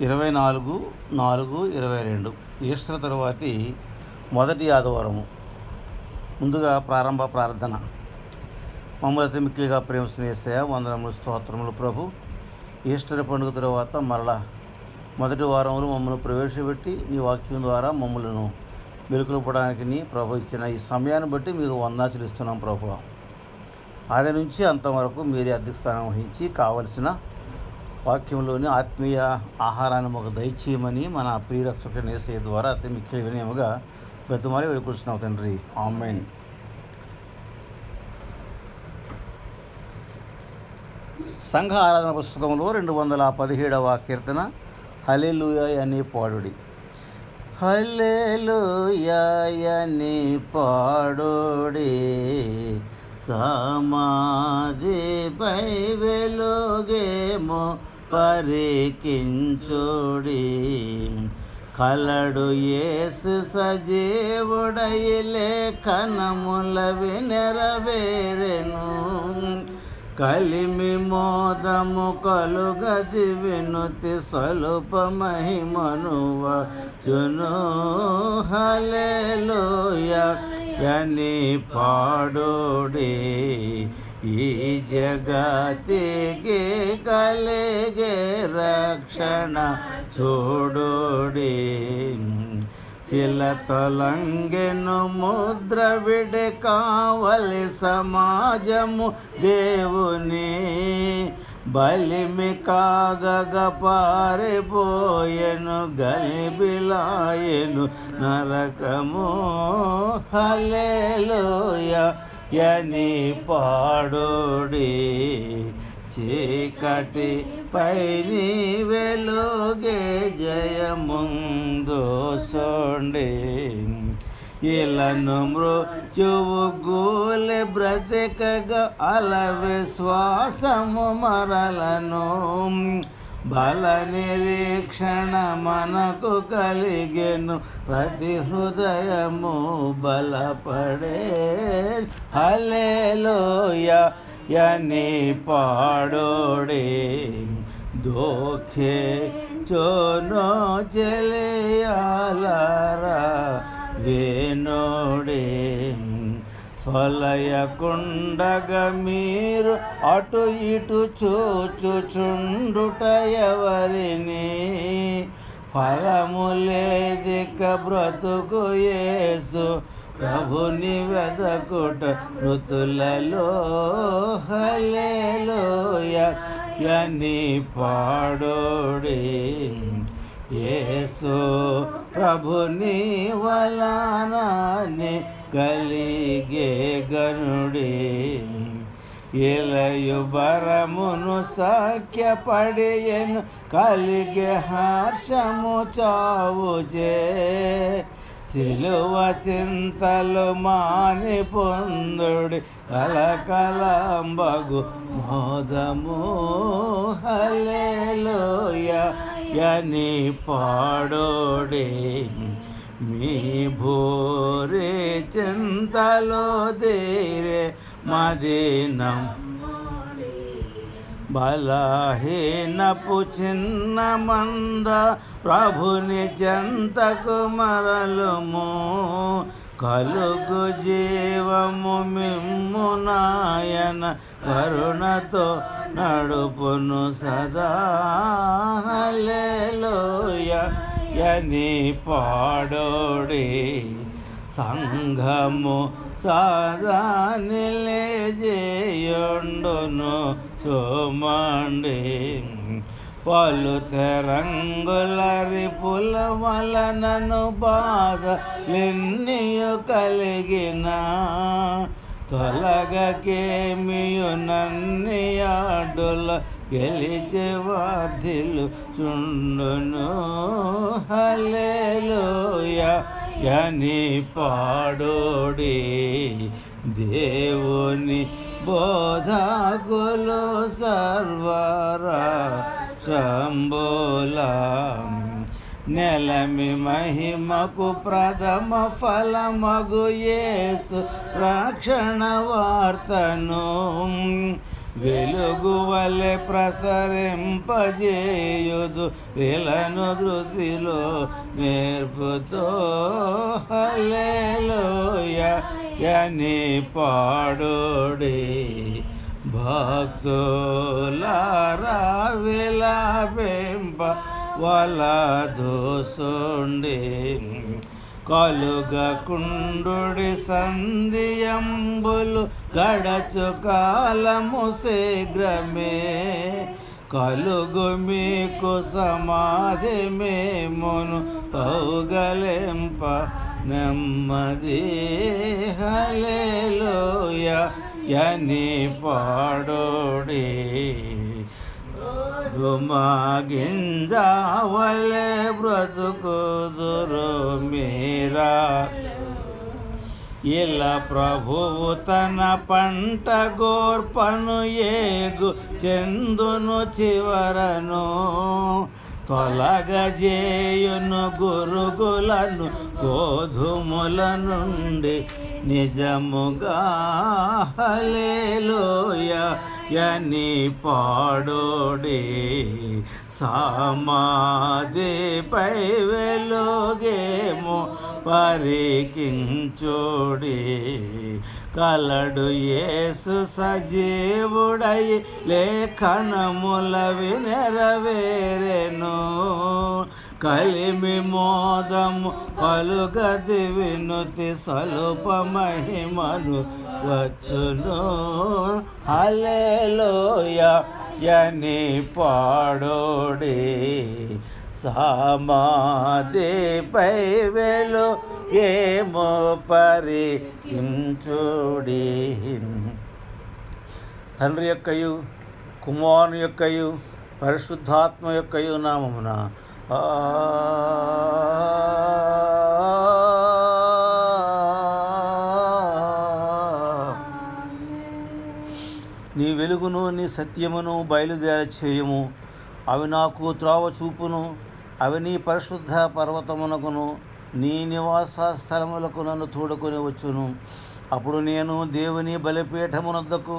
24/4/22 Easter తరువాతి మొదటి ఆదివారము. ముందుగా ప్రారంభ ప్రార్థన. మమ్మల్ని అతి మిక్కిలిగా ప్రేమిస్తున్న యేసయ్య, వందనములు, స్తోత్రములు ప్రభు. ఈస్టర్ పండుగ తరువాత మరలా మొదటి వారంలో మమ్మల్ని ప్రవేశపెట్టి నీ వాక్యం ద్వారా మమ్మల్ని మెలుకులపడానికి నీ ప్రభు ఇచ్చిన ఈ సమయాన్ని బట్టి మీకు వందనాలు ఇస్తున్నాం ప్రభు. ఆది నుంచి అంతవరకు మీరే అధ్యక్షస్థానం వహించి కావలసిన వాక్యంలోని ఆత్మీయ ఆహారాన్ని మాకు దయచేయమని మన ప్రియరక్షకుని యేసయ్య ద్వారా అతి మిక్కిలి వినయముగా బ్రతిమాలి వేడుకుంటున్నాం తండ్రి. ఆమేన్. సంఘ ఆరాధన పుస్తకంలో 217వ కీర్తన హల్లెలూయా అని పాడుడి. హల్లెలూయా అని పాడుడి, సమాధిపై వెలుగేమో పరికించుడి. కలడు యేసు సజీవుడైలే కనములవి నెరవేరెను. కలిమి మోదము కలుగది వినుతి స్వల్ప మహిమనువ చును. హల్లెలూయా అని పాడుడి, ఈ జగతికి కలిగే రక్షణ చూడుడి. శిలతొలంగెను ముద్ర విడి కావలి సమాజము దేవుని. బలిమి కాగగ పారిపోయెను గలిబిలాయెను నరకము. హల్లెలూయా అని పాడుడి, చీకటి పైని వెలుగే జయముందు సోండి. ఇలను మృత్యువు గూలె బ్రతికగా అల విశ్వాసము మరలను. బల నిరీక్షణ మనకు కలిగెను, ప్రతి హృదయము బలపడే. హల్లెలూయా అని పాడుడి, దోఖే చోనో చెలియాలరా వేనోడే. సొలయకుండగా మీరు అటు ఇటు చూచుచుండుట ఎవరిని. ఫలములేదిక బ్రతుకు యేసు ప్రభుని వెదకుట మృతులలో. హల్లెలూయా అని పాడుడి, యేసు ప్రభుని వలననే కలిగే గనుడి. ఇలయు బరమును సాఖ్యపడియను కలిగే హర్షము చావుచే. సిలువ చింతలు మాని పొందుడి కలకలంబగు మోదము. హల్లెలూయా అని పాడుడి, మీ భూరి చింతలో తీరే మదీనం. బలహీనపు చిన్న మంద ప్రభుని చెంతకు మరలుము. కలుగు జీవము మిమ్ము నాయన కరుణతో నడుపును సదా. హల్లెలూయా అని పాడుడి, సంఘము సదా నిలిచేయుండును సోమండి. పలు తెరంగుల రిపుల వలనను బాధలెన్నియు కలిగిన. తొలగకేమియు నన్ని ఆడుల గెలిచే వార్ధిలు చుండును. హల్లెలూయా అని పాడుడి, దేవుని బోధకులు సర్వరా శంబుల. నెలమి మహిమకు ప్రథమ ఫలమగు యేసు రక్షణ వార్తను. వెలుగు వలె ప్రసరింపజేయుదు రిలను ధృతిలో నేర్పుతో హల్లెలూయా అని పాడుడి భక్తులారా విలపింప వలదోసుండి కలుగకుండుడి సంధియంబులు గడచు కాలము శీఘ్రమే కలుగు మీకు సమాధి మేమును కౌగలింప నెమ్మది హల్లెలూయా అని పాడుడి దుమగింజవలే బ్రతుకుదురు మీరా ఇలా ప్రభువు తన పంట గోర్పను ఏగు చెందును చివరను తొలగజేయును గురుగులను గోధుమల నుండి నిజముగా హల్లెలూయా అని పాడుడి సమాధిపై వెలుగేమో పరికించుడి కలడు యేసు సజీవుడై లేఖనములవి నెరవేరెను కలిమి మోదము పలుగది వినుతి స్వల్ప మహిమను వచ్చును హల్లెలూయా అని పాడుడి సమాధిపై వెలుగేమో పరికించుడి తండ్రి యొక్కయు కుమారుని యొక్కయు పరిశుద్ధాత్మ యొక్కయు నామమున నీ వెలుగును నీ సత్యమును బయలుదేర చేయము అవి నాకు త్రోవ చూపును అవి నీ పరిశుద్ధ పర్వతమునకును నీ నివాస స్థలములకు నన్ను తోడుకొని వచ్చును అప్పుడు నేను దేవుని బలిపీఠమునొద్దకు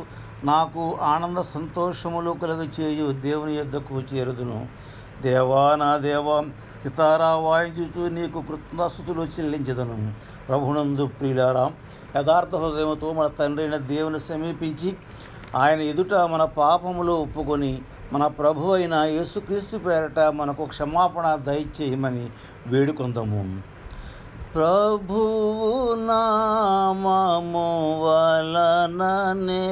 నాకు ఆనంద సంతోషములు కలుగు చేయు దేవుని యొద్దకు చేరుదును దేవా నా దేవా సితారా వాయించుచు నీకు కృతజ్ఞతాస్తుతులు చెల్లించదను ప్రభునందు ప్రియులారా యథార్థ హృదయముతో మన తండ్రి అయిన దేవుని సమీపించి ఆయన ఎదుట మన పాపములు ఒప్పుకొని మన ప్రభు అయిన యేసుక్రీస్తు పేరట మనకు క్షమాపణ దయచేయమని వేడుకొందాము ప్రభువు నామము వలననే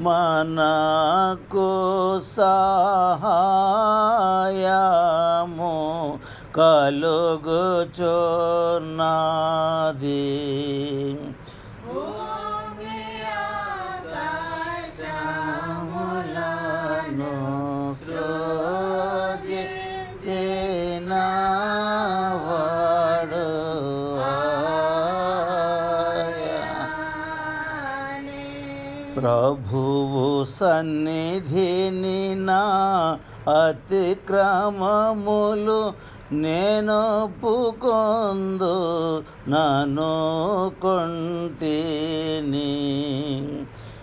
మనకు సహాయము కలుగుచున్నది ప్రభువు సన్నిధిని నా అతిక్రమములు నేను పుకొందు నన్ను కొంటిని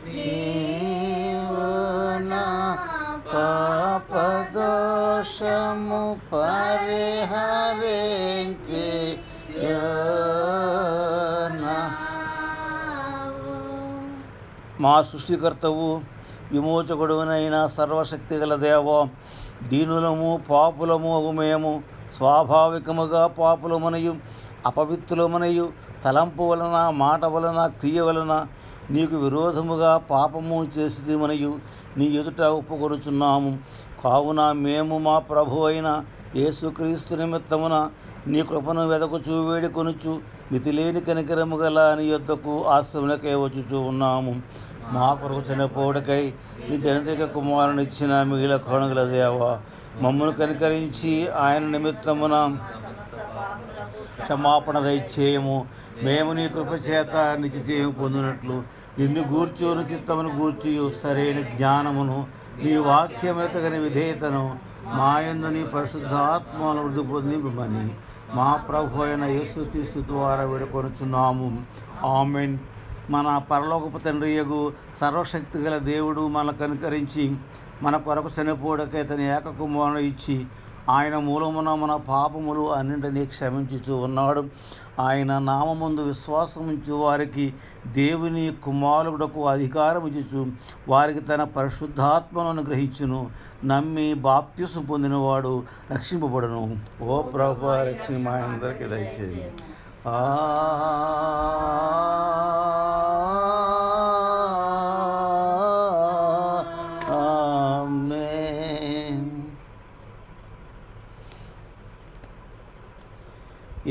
నీవు నా పాపదోషము పరిహరించి మా సృష్టికర్తవు విమోచకుడునైన సర్వశక్తిగల దేవ దీనులము పాపులము మేము స్వాభావికముగా పాపులమనయు అపవిత్రులమనయు తలంపు వలన మాట వలన క్రియ వలన నీకు విరోధముగా పాపము చేసిదిమనయు నీ ఎదుట ఒప్పుకొనుచున్నాము కావున మేము మా ప్రభు అయిన యేసుక్రీస్తు నిమిత్తమున నీ కృపను వెదకుచూ వేడుకొనుచు మితిలేని కనికరము గల నీ యొద్దకు ఆశ్రములకై వచ్చుచూ ఉన్నాము మా కొరకు చనిపోవుటకై నీ జనతిక కుమారుని ఇచ్చిన మిగిలిన కరుణగల దేవ మమ్మల్ని కనికరించి ఆయన నిమిత్తమున క్షమాపణ దయచేయము మేము నీ కృప చేత నిత్యజీవం పొందినట్లు నిన్ను గూర్చును చిత్తమును గూర్చి సరైన జ్ఞానమును నీ వాక్యమెతగని విధేయతను మా యందు నీ పరిశుద్ధాత్మను వృద్ధి పొందింపమని మా ప్రభు అయిన యేసుక్రీస్తు ద్వారా వేడుకొనుచున్నాము ఆమేన్. మన పరలోకపు తండ్రియగు సర్వశక్తి గల దేవుడు మనల్ని కనుకరించి మన కొరకు చనిపోవడకై తన ఏకకుమారుని ఇచ్చి ఆయన మూలమున మన పాపములు అన్నింటినీ క్షమించుచూ ఉన్నాడు. ఆయన నామమందు విశ్వాసముంచు వారికి దేవుని కుమారుడకు అధికారం ఇచ్చుచు వారికి తన పరిశుద్ధాత్మను అనుగ్రహించును. నమ్మి బాప్తిసం పొందినవాడు రక్షింపబడును. ఓ ప్రభువా, రక్షణ మా అందరికీ దయచేసి.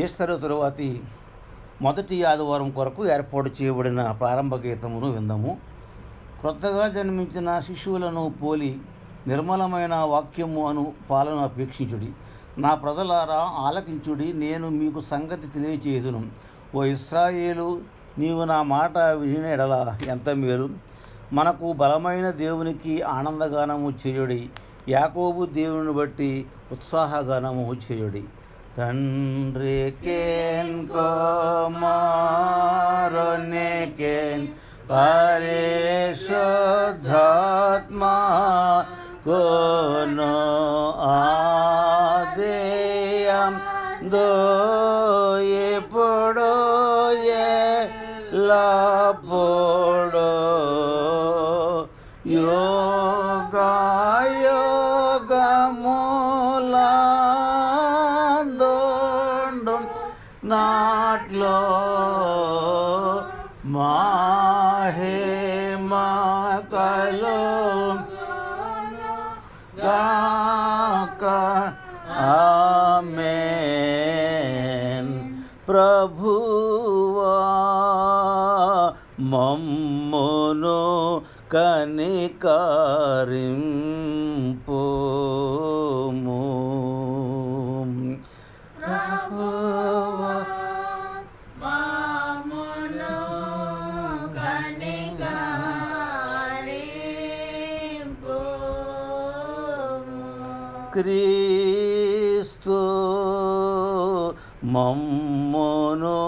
ఈస్టర్ తరువాతి మొదటి ఆదివారం కొరకు ఏర్పాటు చేయబడిన ప్రారంభ గీతమును విందాము. క్రొత్తగా జన్మించిన శిశువులను పోలి నిర్మలమైన వాక్యము అను పాలన అపేక్షించుడి. నా ప్రజలారా ఆలకించుడి, నేను మీకు సంగతి తెలియచేయుదును. ఓ ఇశ్రాయేలు, నీవు నా మాట వినిన ఎడల ఎంత మేలు. మనకు బలమైన దేవునికి ఆనందగానము చేయుడి, యాకోబు దేవుని బట్టి ఉత్సాహగానము చేయుడి. తండ్రి కేన్ కుమారుని కేన్ పరిశుద్ధాత్మా కోను ఆదియం దో ఇప్పుడు ఎల్లప్పుడు యుగయుగములందు నాట్లో మహిమకలు గాక. ఆమేన్. ప్రభువా మమ్మును కనికరింపుము. ప్రభువా మమ్మును కనికరింపుము. క్రీస్తు మమ్మును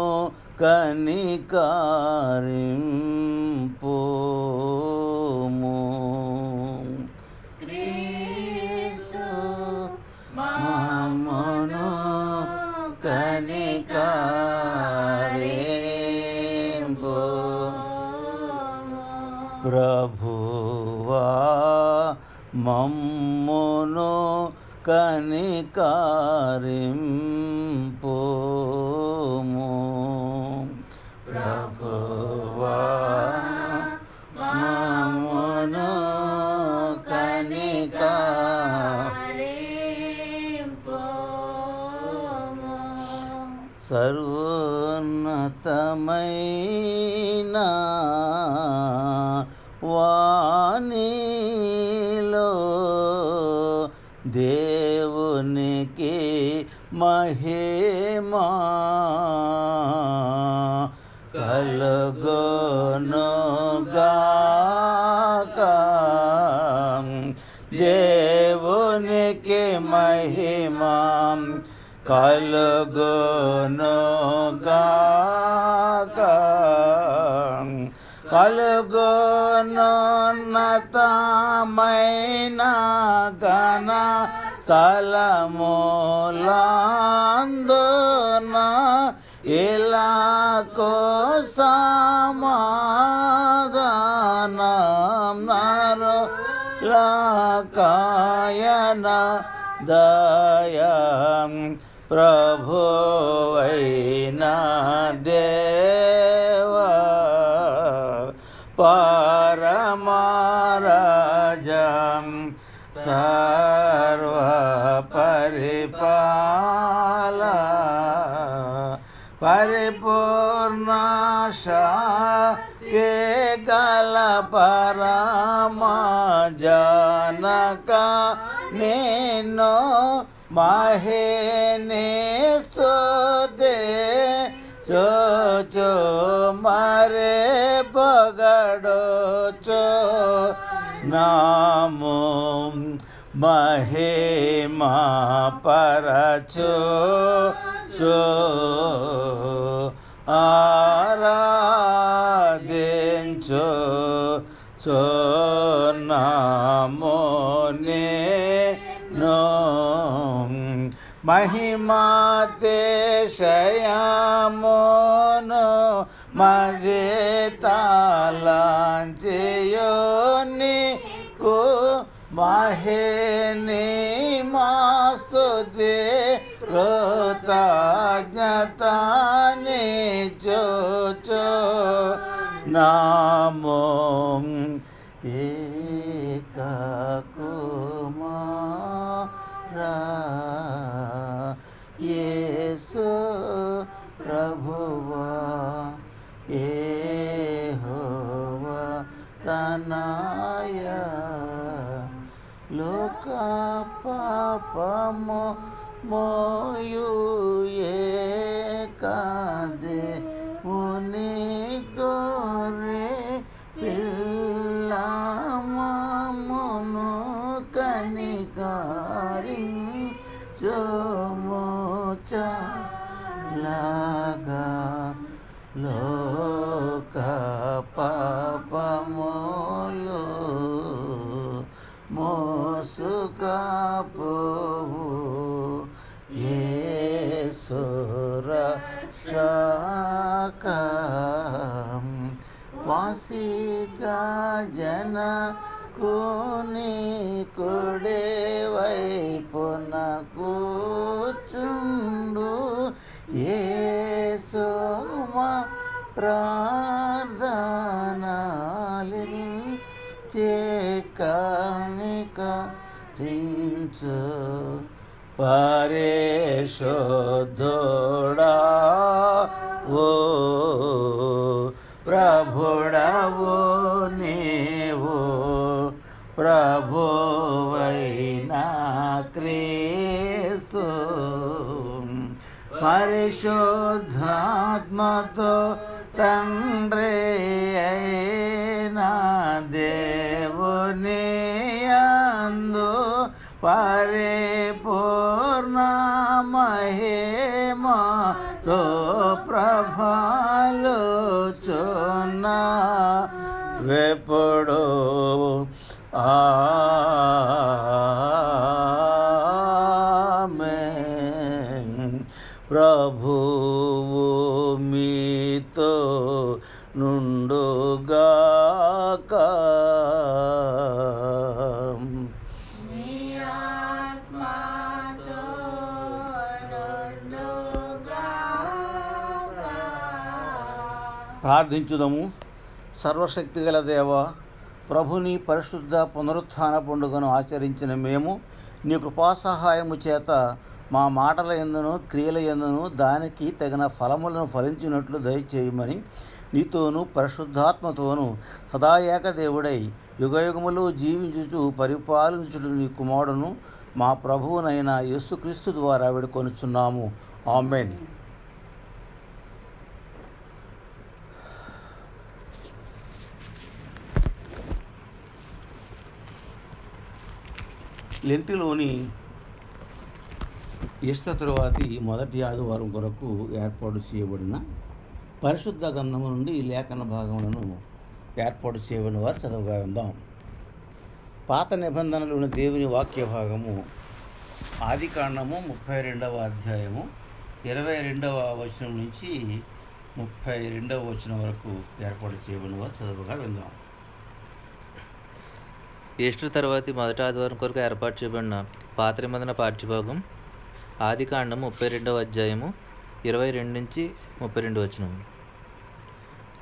కనికరింపుము. క్రీస్తు మమ్మును కనికరింపుము. ప్రభువా మమ్మును కనికరింపుము. ప్రభువా మమ్మును కనికరింపుము. సర్వోన్నతమైన వానిలో దేవునికి మహిమా కలుగునుగాక. దేవునికి మహిమా కలుగునుగాక. కలుగునున్నతమైన ఘన స్థలములందున ఇలాకు సమాధానం నరులకాయన దయం ప్రభువైన దేవా పరమరాజం సర్వ పరిపాల పరిపూర్ణ శాంతి గల పరమజనక నిన్ను మహిని స్తుతి చోచో మరే పొగడోచో నామో మహిమా పరచో చో ఆరాధే నేను మహిమాతిశయమును మది తలంచియు నీకు మహిని మాస్తుతి కృతజ్ఞతని చూచు నామో ఏకకుమారా యేసు ప్రభువా యెహోవా తనయ లోక పాపము మోయు ఏకాదే ముని గోరే పిల్లమమును కనికరించుమోచలాగా లోక పాపములు మోసుకపోవు యేసు రక్షక వాసిగా జన కుని కుడి వైపున కూచుండు యేసు మా ప్రార్థనలించు పరిశుద్ధుడా ఓ ప్రభుడవు నీవు ప్రభువైన క్రీస్తు పరిశుద్ధాత్మతో తండ్రి అయిన దేవుని యందు పరిపూర్ణ మహిమతో ప్రభలుచున్న వెప్పుడు ఆమేన్. ప్రభువు మీతో నుండుగాక. నీ ఆత్మతో నుండుగాక. ప్రార్థించుదము. సర్వశక్తిగల దేవ, ప్రభుని పరిశుద్ధ పునరుత్థాన పండుగను ఆచరించిన మేము నీ కృపా సహాయము చేత మా మాటల యందును క్రియల యందును దానికి తగిన ఫలములను ఫలించినట్లు దయచేయమని నీతోనూ పరిశుద్ధాత్మతోనూ సదా ఏకదేవుడై యుగయుగములు జీవించుచు పరిపాలించుచు నీ కుమారుడును మా ప్రభువునైన యేసుక్రీస్తు ద్వారా వేడుకొనుచున్నాము. ఆమేన్. లెంటిలోని ఈస్టర్ తరువాతి మొదటి ఆదివారం కొరకు ఏర్పాటు చేయబడిన పరిశుద్ధ గ్రంథము నుండి ఈ లేఖన భాగములను ఏర్పాటు చేయబడిన వారు చదువుగా ఉందాం. పాత నిబంధనలోని దేవుని వాక్య భాగము ఆదికాండము 32వ అధ్యాయము 22వ వచనం నుంచి 32వ వచనం వరకు ఏర్పాటు చేయబడిన వారు చదువుగా విందాం. ఈస్టర్ తర్వాతి మొదటి ఆదివారం కొరకు ఏర్పాటు చేయబడిన పాత నిబంధన పాఠ్యభాగం ఆదికాండం 32వ అధ్యాయము 22 నుంచి 32 వచనం.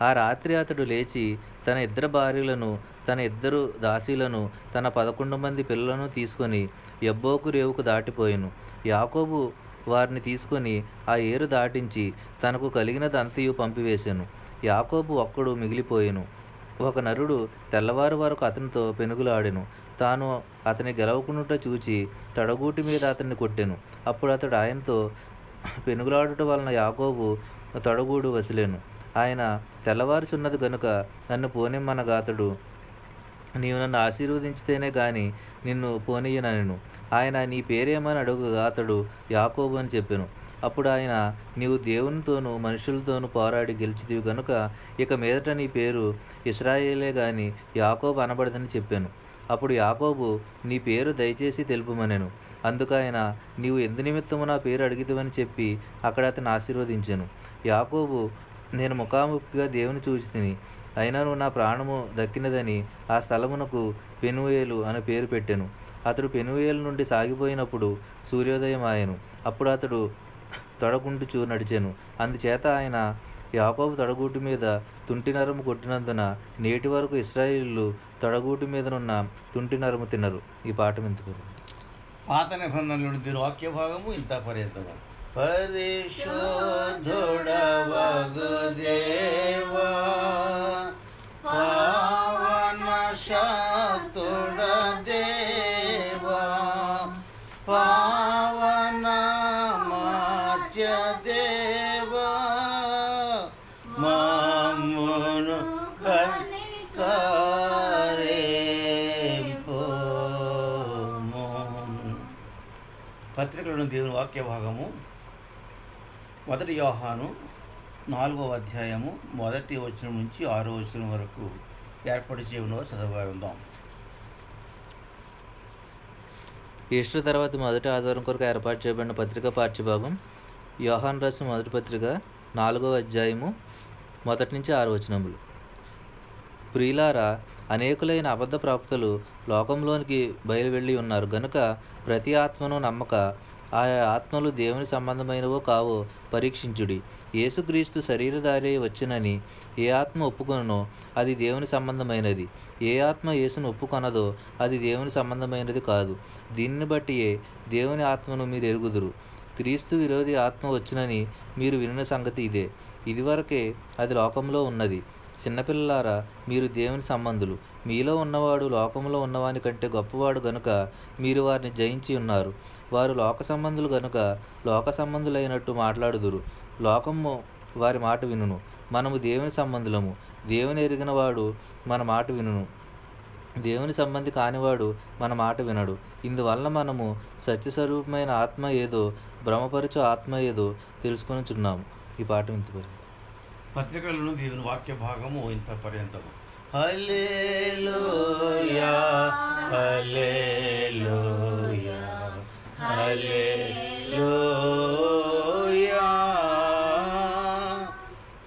ఆ రాత్రి అతడు లేచి తన ఇద్దరు భార్యలను తన ఇద్దరు దాసీలను తన 11 మంది పిల్లలను తీసుకొని యబ్బోకు రేవుకు దాటిపోయెను. యాకోబు వారిని తీసుకొని ఆ ఏరు దాటించి తనకు కలిగినదంతయు పంపివేశెను. యాకోబు ఒక్కడు మిగిలిపోయెను. ఒక నరుడు తెల్లవారు వరకు అతనితో పెనుగులాడెను. తాను అతని గెలవకునుట చూచి తడగూటి మీద అతన్ని కొట్టెను. అప్పుడు అతడు ఆయనతో పెనుగులాడుట వలన యాకోబు తొడగూడు వసిలెను. ఆయన తెల్లవారుచున్నది గనుక నన్ను పోనిమ్మనగా అతడు, నీవు నన్ను ఆశీర్వదించితేనే గాని నిన్ను పోనీయనెను. ఆయన నీ పేరేమని అడుగగా అతడు యాకోబు అని చెప్పెను. అప్పుడు ఆయన, నీవు దేవునితోనూ మనుషులతోనూ పోరాడి గెలిచితివి గనుక ఇక మీదట నీ పేరు ఇశ్రాయేలే గాని యాకోబు అనబడదని చెప్పాను. అప్పుడు యాకోబు, నీ పేరు దయచేసి తెలుపుమనెను. అందుకైన, నీవు ఎందు నిమిత్తము నా పేరు అడిగితివని చెప్పి అక్కడ అతన్ని ఆశీర్వదించెను. యాకోబు, నేను ముఖాముఖిగా దేవుని చూచితిని, అయినను నా ప్రాణము దక్కినదని ఆ స్థలమునకు పెనూయేలు అని పేరు పెట్టెను. అతడు పెనూయేలు నుండి సాగిపోయినప్పుడు సూర్యోదయం ఆయెను. అప్పుడు అతడు తొడగుంటుచూ నడిచెను. అందుచేత ఆయన యాకోబు తొడగూటి మీద తుంటి నరము కొట్టినందున నేటి వరకు ఇశ్రాయేలీయులు తొడగూటి మీదనున్న తుంటి నరము తినరు. ఈ పాట వింటుకోరు. పాత నిబంధనలోని దీని వాక్య భాగము ఇంత పర్యంతము. పరిశుద్ధుడవగు దేవా, పావన శాస్తుడ దేవా, పావన మాత్య దేవా, మమ్మును కనికరింపుము. పత్రికలోని దేవుని వాక్య భాగము 1 యోహాను 4వ అధ్యాయము 1వ వచనం నుంచి 6వ వచనం వరకు ఏర్పాటు చేయడం చదవగా ఉందాం. ఈస్టర్ తర్వాత మొదటి ఆదివారం కొరకు ఏర్పాటు చేయబడిన పత్రిక పాఠ్యభాగం యోహాను రాసిన మొదటి పత్రిక 4వ అధ్యాయము 1 నుంచి 6 వచనములు. ప్రియులారా, అనేకులైన అబద్ధ ప్రవక్తలు లోకంలోనికి బయలువెళ్ళి ఉన్నారు గనుక ప్రతి ఆత్మను నమ్మక ఆయా ఆత్మలు దేవుని సంబంధమైనవో కావో పరీక్షించుడి. యేసుక్రీస్తు శరీరధారి వచ్చినని ఏ ఆత్మ ఒప్పుకొనో అది దేవుని సంబంధమైనది. ఏ ఆత్మ యేసును ఒప్పుకొనదో అది దేవుని సంబంధమైనది కాదు. దీనిని బట్టియే దేవుని ఆత్మను మీరు ఎరుగుదురు. క్రీస్తు విరోధి ఆత్మ వచ్చినని మీరు వినిన సంగతి ఇదే. ఇదివరకే అది లోకంలో ఉన్నది. చిన్నపిల్లలారా, మీరు దేవుని సంబంధులు. మీలో ఉన్నవాడు లోకంలో ఉన్నవాని కంటే గొప్పవాడు గనుక మీరు వారిని జయించి ఉన్నారు. వారు లోక సంబంధులు గనుక లోక సంబంధులైనట్టు మాట్లాడుదురు. లోకము వారి మాట వినును. మనము దేవుని సంబంధులము. దేవుని ఎరిగిన వాడు మన మాట వినును. దేవుని సంబంధి కానివాడు మన మాట వినడు. ఇందువలన మనము సత్యస్వరూపమైన ఆత్మ ఏదో, భ్రమపరచు ఆత్మ ఏదో తెలుసుకొనుచున్నాము. ఈ పాట వింటుకోరు. పత్రికలను దేవుని వాక్య భాగము ఇంత పర్యంతము. హల్లెలూయా, హల్లెలూయా, హల్లెలూయా.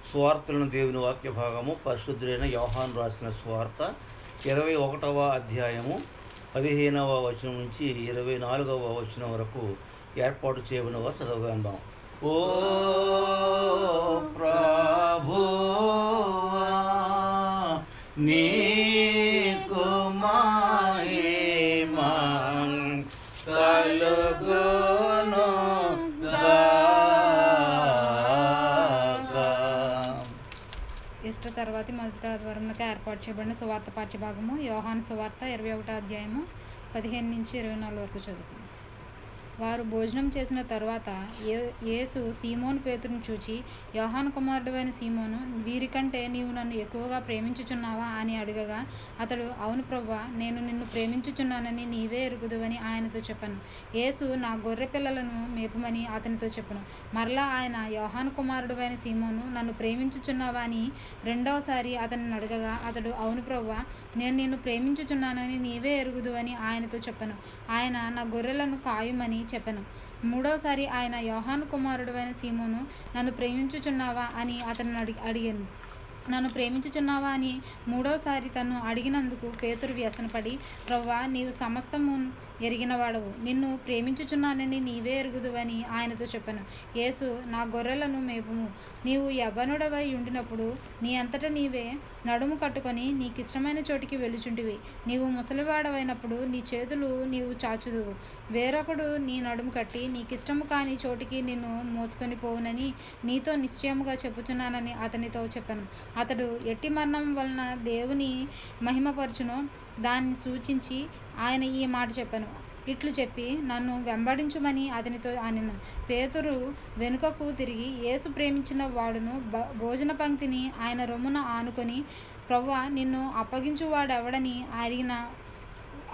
స్వార్థలను దేవుని వాక్య భాగము పరిశుద్ధుడైన యోహాను రాసిన స్వార్థ 21వ అధ్యాయము 15వ వచనం నుంచి 24వ వచనం వరకు ఏర్పాటు చేయబడిన చదవగందాం. ఓ ప్రభువా, నీకు మహిమ కలుగును గాక. ఈస్టర్ తర్వాతి మొదటి ఆదివారంలో ఏర్పాటు చేయబడిన సువార్త పాఠ్యభాగము యోహాను సువార్త 21వ అధ్యాయము 15 నుంచి 24 వరకు చదువుకుందాం. వారు భోజనం చేసిన తరువాత యేసు సీమోను పేతురును చూచి, యోహాను కుమారుడైన సీమోను, వీరికంటే నీవు నన్ను ఎక్కువగా ప్రేమించుచున్నావా అని అడగగా, అతడు, అవును ప్రభువా, నేను నిన్ను ప్రేమించుచున్నానని నీవే ఎరుగుదువని ఆయనతో చెప్పాను. యేసు, నా గొర్రె పిల్లలను మేపుమని అతనితో చెప్పాను. మరలా ఆయన, యోహాను కుమారుడైన సీమోను, నన్ను ప్రేమించుచున్నావా అని రెండవసారి అతనిని అడగగా, అతడు, అవును ప్రభువా, నేను నిన్ను ప్రేమించుచున్నానని నీవే ఎరుగుదువని ఆయనతో చెప్పాను. ఆయన, నా గొర్రెలను కాయుమని చెప్పాను. మూడవసారి ఆయన, యోహాను కుమారుడైన సీమోను, నన్ను ప్రేమించుచున్నావా అని అతన్ని అడిగాను. నన్ను ప్రేమించుచున్నావా అని మూడవసారి తను అడిగినందుకు పేతురు వ్యసనపడి, ప్రభువా, నీవు సమస్తము ఎరిగిన వాడవు, నిన్ను ప్రేమించుచున్నానని నీవే ఎరుగుదువని ఆయనతో చెప్పాను. యేసు, నా గొర్రెలను మేపుము. నీవు యవ్వనుడవై ఉండినప్పుడు నీ అంతటా నీవే నడుము కట్టుకొని నీకిష్టమైన చోటికి వెళ్ళుచుంటివి. నీవు ముసలివాడవైనప్పుడు నీ చేతులు నీవు చాచుదువు. వేరొకడు నీ నడుము కట్టి నీకిష్టము కాని చోటికి నిన్ను మోసుకొని పోవునని నీతో నిశ్చయముగా చెప్పుచున్నానని అతనితో చెప్పాను. అతడు ఎట్టి మరణం వలన దేవుని మహిమపరచునో దాన్ని సూచించి ఆయన ఈ మాట చెప్పాను. ఇట్లు చెప్పి నన్ను వెంబడించుమని అతనితో అనెను. పేతురు వెనుకకు తిరిగి యేసు ప్రేమించిన వాడును భోజన పంక్తిని ఆయన రొమ్మున ఆనుకొని, ప్రభువా, నిన్ను అప్పగించువాడెవడని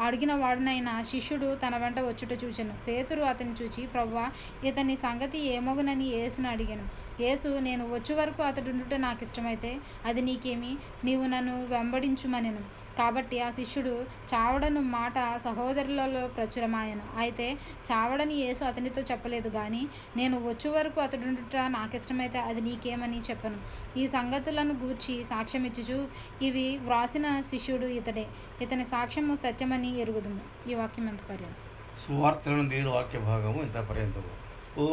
అడిగిన వాడునైన శిష్యుడు తన వెంట వచ్చుట చూచెను. పేతురు అతన్ని చూచి, ప్రభువా, ఇతని సంగతి ఏమగునని యేసును అడిగాను. యేసు, నేను వచ్చు వరకు అతడుండుట నాకు ఇష్టమైతే అది నీకేమి, నీవు నన్ను వెంబడించుమనెను. కాబట్టి ఆ శిష్యుడు చావడను మాట సహోదరులలో ప్రచురమాయను. అయితే చావడని యేసు అతనితో చెప్పలేదు గాని, నేను వచ్చు వరకు అతడుండుట నాకిష్టమైతే అది నీకేమని చెప్పను. ఈ సంగతులను గూర్చి సాక్ష్యమిచ్చుచు ఇవి వ్రాసిన శిష్యుడు ఇతడే. ఇతని సాక్ష్యము సత్యమని ఎరుగుదుము. ఈ వాక్యం ఎంత పర్యంతం. సువార్తలను దేవుని వాక్య భాగము ఇంత పర్యంతము. ఓ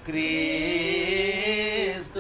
క్రీస్తు